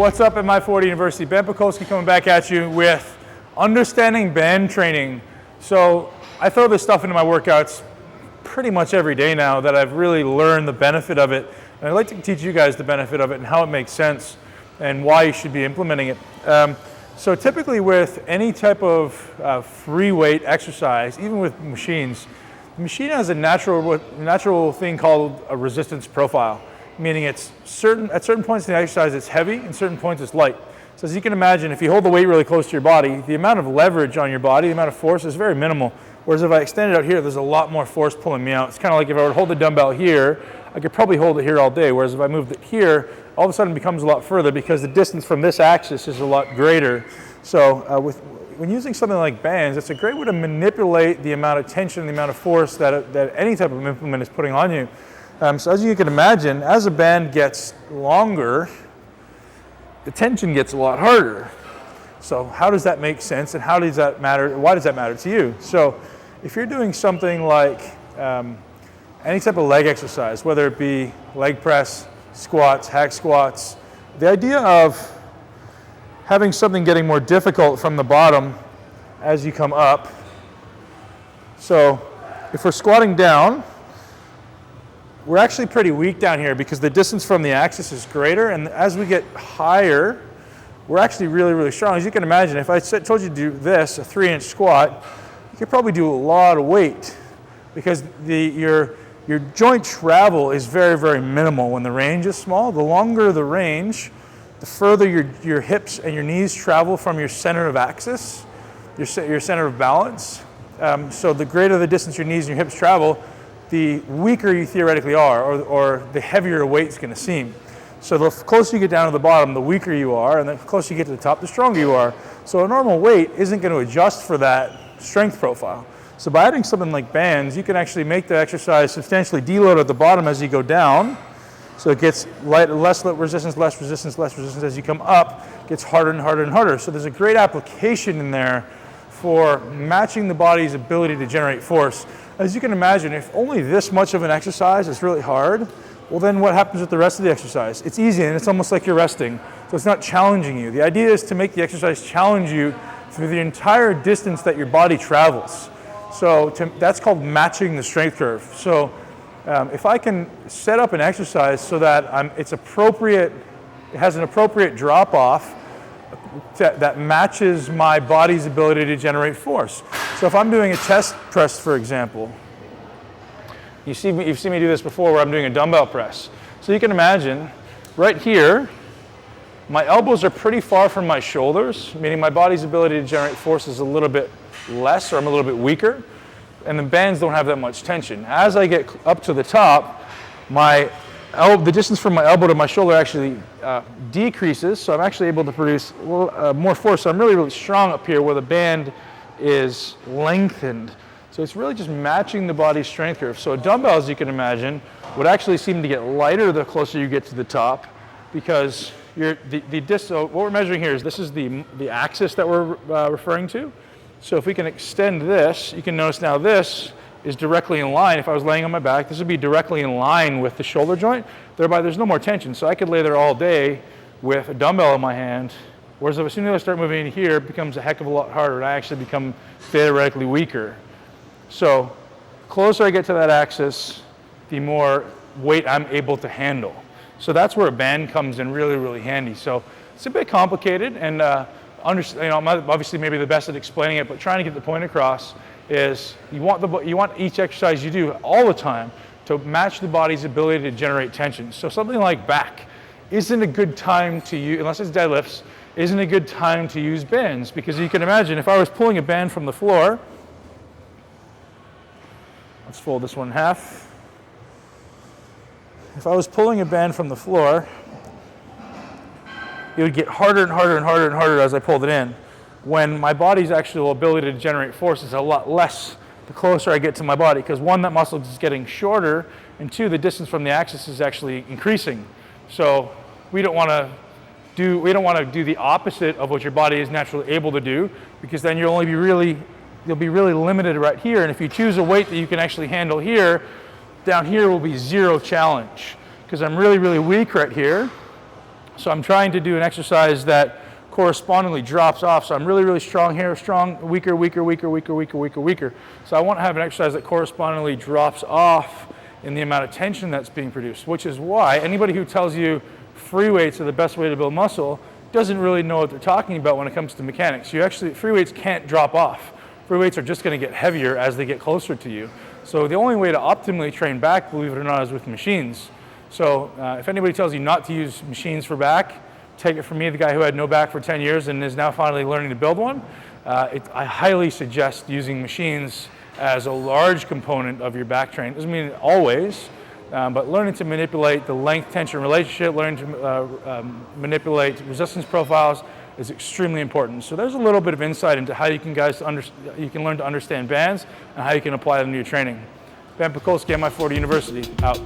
What's up at Mi40 University? Ben Pakulski coming back at you with understanding band training. So I throw this stuff into my workouts pretty much every day now that I've really learned the benefit of it. And I'd like to teach you guys the benefit of it and how it makes sense and why you should be implementing it. So typically with any type of free weight exercise, even with machines, the machine has a natural thing called a resistance profile, meaning it's at certain points in the exercise it's heavy and certain points it's light. So as you can imagine, if you hold the weight really close to your body, the amount of leverage on your body, the amount of force is very minimal. Whereas if I extend it out here, there's a lot more force pulling me out. It's kind of like if I were to hold the dumbbell here, I could probably hold it here all day. Whereas if I moved it here, all of a sudden it becomes a lot further because the distance from this axis is a lot greater. So when using something like bands, it's a great way to manipulate the amount of tension, the amount of force that any type of implement is putting on you. So as you can imagine, as a band gets longer, the tension gets a lot harder. So how does that make sense, and how does that matter? Why does that matter to you? So if you're doing something like any type of leg exercise, whether it be leg press, squats, hack squats, the idea of having something getting more difficult from the bottom as you come up. So if we're squatting down, we're actually pretty weak down here because the distance from the axis is greater, and as we get higher, we're actually really, really strong. As you can imagine, if I told you to do this, a 3-inch squat, you could probably do a lot of weight because your joint travel is very, very minimal when the range is small. The longer the range, the further your hips and your knees travel from your center of axis, your center of balance. So the greater the distance your knees and your hips travel, the weaker you theoretically are, or the heavier a weight's going to seem. So the closer you get down to the bottom, the weaker you are, and the closer you get to the top, the stronger you are. So a normal weight isn't going to adjust for that strength profile. So by adding something like bands, you can actually make the exercise substantially deload at the bottom as you go down. So it gets less resistance as you come up, it gets harder and harder and harder. So there's a great application in there for matching the body's ability to generate force. As you can imagine, if only this much of an exercise is really hard, well then what happens with the rest of the exercise? It's easy and it's almost like you're resting. So it's not challenging you. The idea is to make the exercise challenge you through the entire distance that your body travels. So that's called matching the strength curve. So if I can set up an exercise so that it has an appropriate drop off that matches my body's ability to generate force. So if I'm doing a chest press, for example, you've seen me do this before where I'm doing a dumbbell press. So you can imagine right here, my elbows are pretty far from my shoulders, meaning my body's ability to generate force is a little bit less, or I'm a little bit weaker, and the bands don't have that much tension. As I get up to the top, the distance from my elbow to my shoulder actually decreases, so I'm actually able to produce more force. So I'm really, really strong up here where the band is lengthened. So it's really just matching the body's strength curve. So a dumbbell, as you can imagine, would actually seem to get lighter the closer you get to the top, because so what we're measuring here is this is the axis that we're referring to. So if we can extend this, you can notice now this is directly in line. If I was laying on my back, this would be directly in line with the shoulder joint. Thereby, there's no more tension. So I could lay there all day with a dumbbell in my hand. Whereas as soon as I start moving in here, it becomes a heck of a lot harder, and I actually become theoretically weaker. So the closer I get to that axis, the more weight I'm able to handle. So that's where a band comes in really, really handy. So it's a bit complicated, and I'm obviously maybe the best at explaining it, but trying to get the point across is you want each exercise you do all the time to match the body's ability to generate tension. So something like back isn't a good time to use, unless it's deadlifts, isn't a good time to use bands, because you can imagine if I was pulling a band from the floor, let's fold this one in half. If I was pulling a band from the floor, it would get harder and harder and harder and harder as I pulled it in, when my body's actual ability to generate force is a lot less the closer I get to my body, because one, that muscle is getting shorter, and two, the distance from the axis is actually increasing. So we don't want to do the opposite of what your body is naturally able to do, because then you'll be really limited right here. And if you choose a weight that you can actually handle here, down here will be zero challenge, because I'm really, really weak right here. So I'm trying to do an exercise that correspondingly drops off. So I'm really, really strong here, strong, weaker, weaker, weaker, weaker, weaker, weaker, weaker. So I want to have an exercise that correspondingly drops off in the amount of tension that's being produced, which is why anybody who tells you free weights are the best way to build muscle doesn't really know what they're talking about when it comes to mechanics. Free weights can't drop off. Free weights are just going to get heavier as they get closer to you. So the only way to optimally train back, believe it or not, is with machines. So if anybody tells you not to use machines for back, take it from me, the guy who had no back for 10 years and is now finally learning to build one. I highly suggest using machines as a large component of your back training. Doesn't mean always, but learning to manipulate the length-tension relationship, learning to manipulate resistance profiles is extremely important. So there's a little bit of insight into how you can learn to understand bands and how you can apply them to your training. Ben Pakulski, Mi40 University, out.